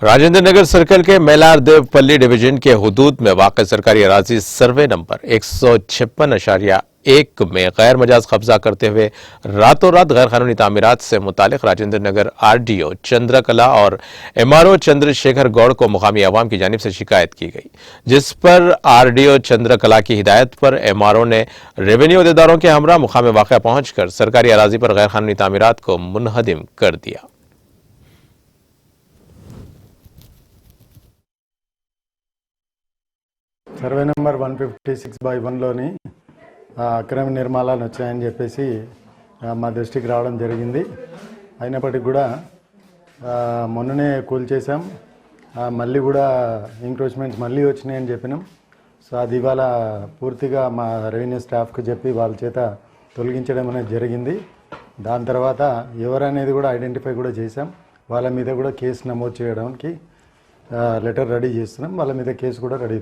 Rajendra Nagar circle के malar Devapalli division के हुदूद में वाक़ सरकारी अराजी सर्वे नंबर 156.1 में गैर मजाज कब्जा करते हुए रातों रात गैर कानूनी तामीरात से मुतालिक राजेंद्र नगर आरडीओ चंद्रकला और एमआरओ चंद्रशेखर गौड़ को मुकामी अवाम की जानिब से शिकायत की गई, जिस पर आरडीओ चंद्रकला की हिदायत पर एमआरओ ने रेवेन्यू अहदेदारों के हमरा मुकाम वाक़या पहुंचकर सरकारी अराजी पर गैर कानूनी तामीरात को मुनहदिम कर दिया। సర్వే నెంబర్ 156/1లోని అక్రమ నిర్మాణాలు వచ్చాయని చెప్పేసి మా దృష్టికి రావడం జరిగింది. అయినప్పటికీ కూడా మొన్ననే కూల్చేసాం. మళ్ళీ కూడా ఎంక్రోచ్మెంట్స్ మళ్ళీ వచ్చినాయని చెప్పినాం. సో అది ఇవాళ పూర్తిగా మా రెవెన్యూ స్టాఫ్కి చెప్పి వాళ్ళ చేత తొలగించడం అనేది జరిగింది. దాని తర్వాత ఎవరనేది కూడా ఐడెంటిఫై కూడా చేసాం. వాళ్ళ మీద కూడా కేసు నమోదు చేయడానికి లెటర్ రెడీ చేస్తున్నాం. వాళ్ళ మీద కేసు కూడా రెడీ